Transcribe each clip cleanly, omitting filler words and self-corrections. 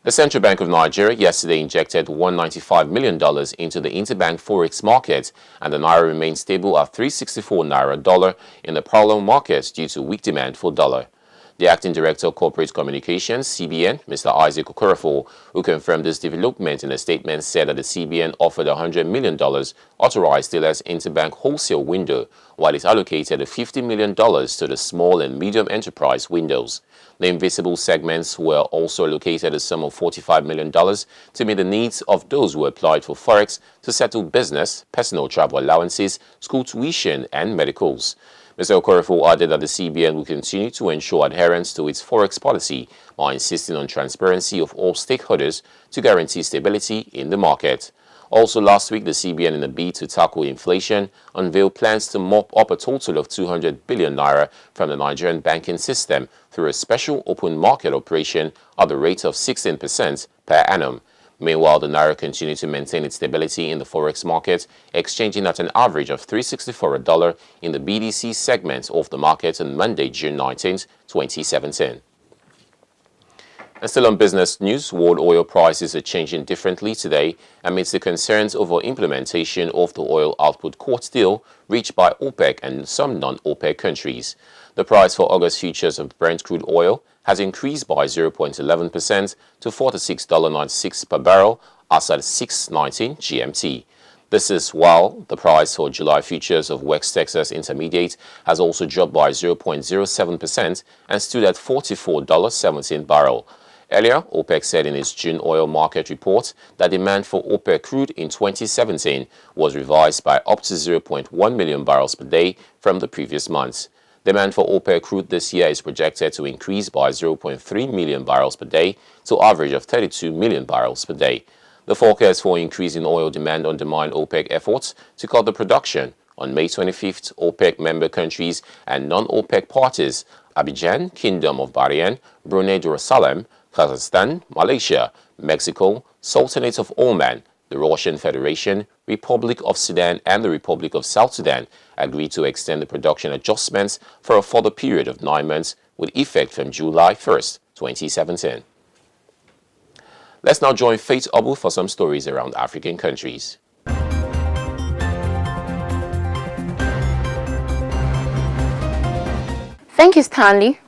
The Central Bank of Nigeria yesterday injected $195 million into the interbank forex market, and the Naira remained stable at 364 Naira dollar in the parallel market due to weak demand for dollar. The Acting Director of Corporate Communications, CBN, Mr. Isaac Okorafor, who confirmed this development in a statement, said that the CBN offered $100 million authorized dealers interbank wholesale window, while it allocated $50 million to the small and medium enterprise windows. The invisible segments were also allocated a sum of $45 million to meet the needs of those who applied for forex to settle business, personal travel allowances, school tuition, and medicals. Mr. Okorafor added that the CBN will continue to ensure adherence to its forex policy by insisting on transparency of all stakeholders to guarantee stability in the market. Also last week, the CBN, in a bid to tackle inflation, unveiled plans to mop up a total of 200 billion naira from the Nigerian banking system through a special open market operation at the rate of 16% per annum. Meanwhile, the Naira continued to maintain its stability in the forex market, exchanging at an average of $364 in the BDC segment of the market on Monday, June 19, 2017. And still on business news, world oil prices are changing differently today amidst the concerns over implementation of the oil output quota deal reached by OPEC and some non-OPEC countries. The price for August futures of Brent crude oil has increased by 0.11% to $46.96 per barrel as at 6:19 GMT. This is while the price for July futures of West Texas Intermediate has also dropped by 0.07% and stood at $44.17 barrel. Earlier, OPEC said in its June oil market report that demand for OPEC crude in 2017 was revised by up to 0.1 million barrels per day from the previous month. Demand for OPEC crude this year is projected to increase by 0.3 million barrels per day to an average of 32 million barrels per day. The forecast for increasing oil demand undermined OPEC efforts to cut the production. On May 25th, OPEC member countries and non-OPEC parties, Abidjan, Kingdom of Bahrain, Brunei Darussalam, Kazakhstan, Malaysia, Mexico, Sultanate of Oman, the Russian Federation, Republic of Sudan, and the Republic of South Sudan agreed to extend the production adjustments for a further period of 9 months with effect from July 1st, 2017. Let's now join Faith Abu for some stories around African countries. Thank you, Stanley.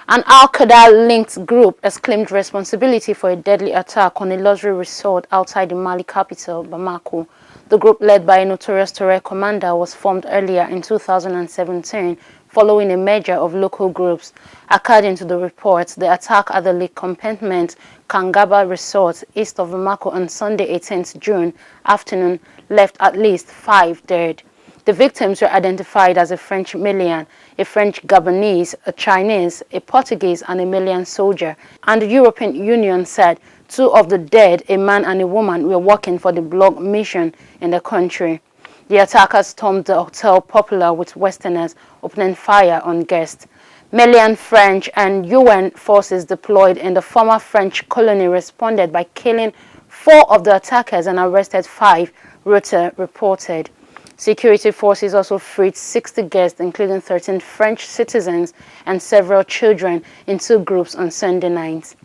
An Al-Qaeda-linked group has claimed responsibility for a deadly attack on a luxury resort outside the Mali capital, Bamako. The group, led by a notorious Tuareg commander, was formed earlier in 2017 following a merger of local groups. According to the reports, the attack at the Lake Compartment Kangaba Resort east of Bamako on Sunday 18th June afternoon left at least 5 dead. The victims were identified as a French Malian, a French Gabonese, a Chinese, a Portuguese, and a Malian soldier. And the European Union said 2 of the dead, a man and a woman, were working for the blog mission in the country. The attackers stormed the hotel Popular with Westerners, opening fire on guests. Malian, French, and UN forces deployed in the former French colony responded by killing 4 of the attackers and arrested 5, Reuters reported. Security forces also freed 60 guests, including 13 French citizens and several children, in 2 groups on Sunday night.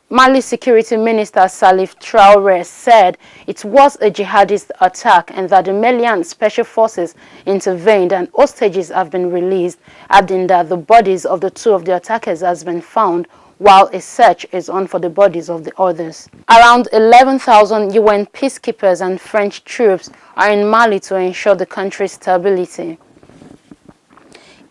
Mali Security Minister Salif Traoré said it was a jihadist attack and that the Malian special forces intervened and hostages have been released, adding that the bodies of the 2 of the attackers has been found, while a search is on for the bodies of the others. Around 11,000 UN peacekeepers and French troops are in Mali to ensure the country's stability.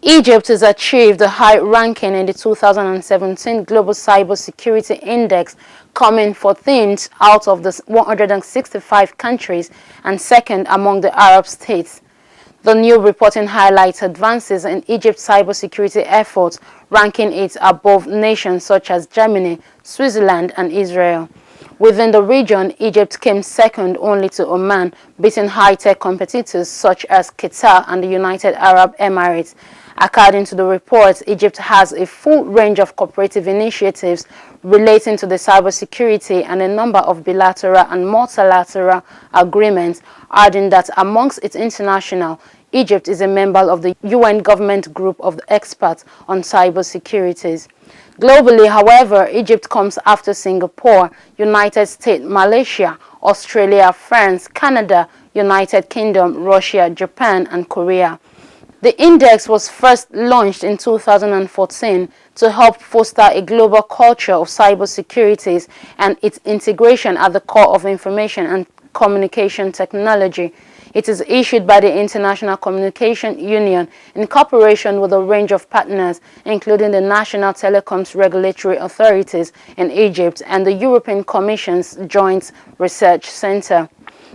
Egypt has achieved a high ranking in the 2017 Global Cybersecurity Index, coming 14th out of the 165 countries and second among the Arab states. The new reporting highlights advances in Egypt's cybersecurity efforts, ranking it above nations such as Germany, Switzerland, and Israel. Within the region, Egypt came second only to Oman, beating high-tech competitors such as Qatar and the United Arab Emirates. According to the report, Egypt has a full range of cooperative initiatives relating to the cybersecurity and a number of bilateral and multilateral agreements, adding that amongst its international, Egypt is a member of the UN government group of experts on cybersecurity. Globally, however, Egypt comes after Singapore, United States, Malaysia, Australia, France, Canada, United Kingdom, Russia, Japan, and Korea. The index was first launched in 2014 to help foster a global culture of cybersecurity and its integration at the core of information and communication technology. It is issued by the International Communication Union in cooperation with a range of partners, including the National Telecoms Regulatory Authorities in Egypt and the European Commission's Joint Research Center.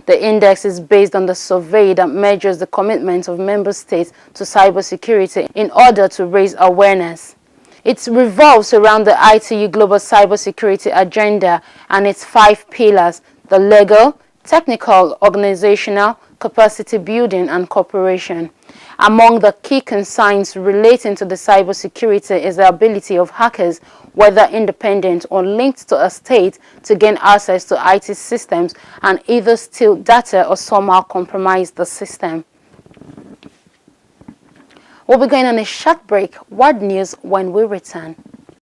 The index is based on the survey that measures the commitment of member states to cybersecurity in order to raise awareness. It revolves around the ITU Global Cybersecurity Agenda and its 5 pillars: the legal, technical, organizational, capacity building, and cooperation. Among the key concerns relating to the cybersecurity is the ability of hackers, whether independent or linked to a state, to gain access to IT systems and either steal data or somehow compromise the system. We'll be going on a short break. World news when we return.